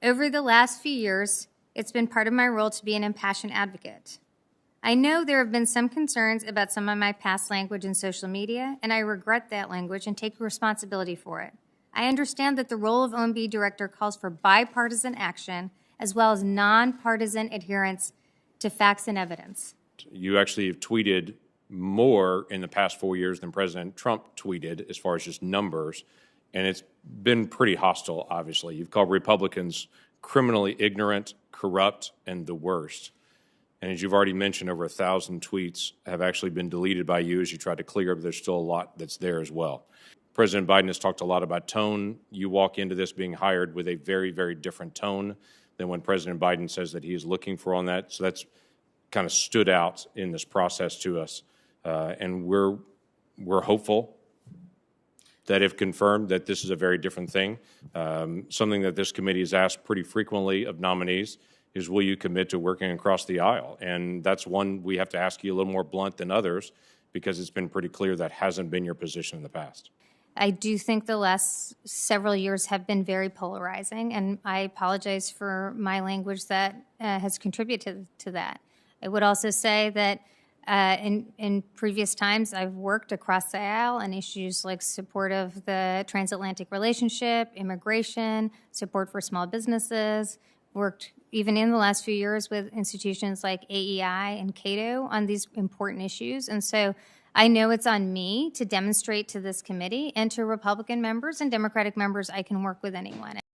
Over the last few years, it's been part of my role to be an impassioned advocate. I know there have been some concerns about some of my past language in social media, and I regret that language and take responsibility for it. I understand that the role of OMB director calls for bipartisan action as well as nonpartisan adherence to facts and evidence. You actually have tweeted more in the past 4 years than President Trump tweeted as far as just numbers, and it's been pretty hostile, obviously. You've called Republicans criminally ignorant, corrupt, and the worst. And as you've already mentioned, over 1,000 tweets have actually been deleted by you as you try to clear, but there's still a lot that's there as well. President Biden has talked a lot about tone. You walk into this being hired with a very, very different tone than when President Biden says that he is looking for on that. So that's kind of stood out in this process to us. And we're hopeful that if confirmed that this is a very different thing. Something that this committee has asked pretty frequently of nominees is, will you commit to working across the aisle? And that's one we have to ask you a little more blunt than others, because it's been pretty clear that hasn't been your position in the past. I do think the last several years have been very polarizing, and I apologize for my language that has contributed to that. I would also say that in previous times, I've worked across the aisle on issues like support of the transatlantic relationship, immigration, support for small businesses, worked even in the last few years with institutions like AEI and Cato on these important issues. And so I know it's on me to demonstrate to this committee and to Republican members and Democratic members I can work with anyone.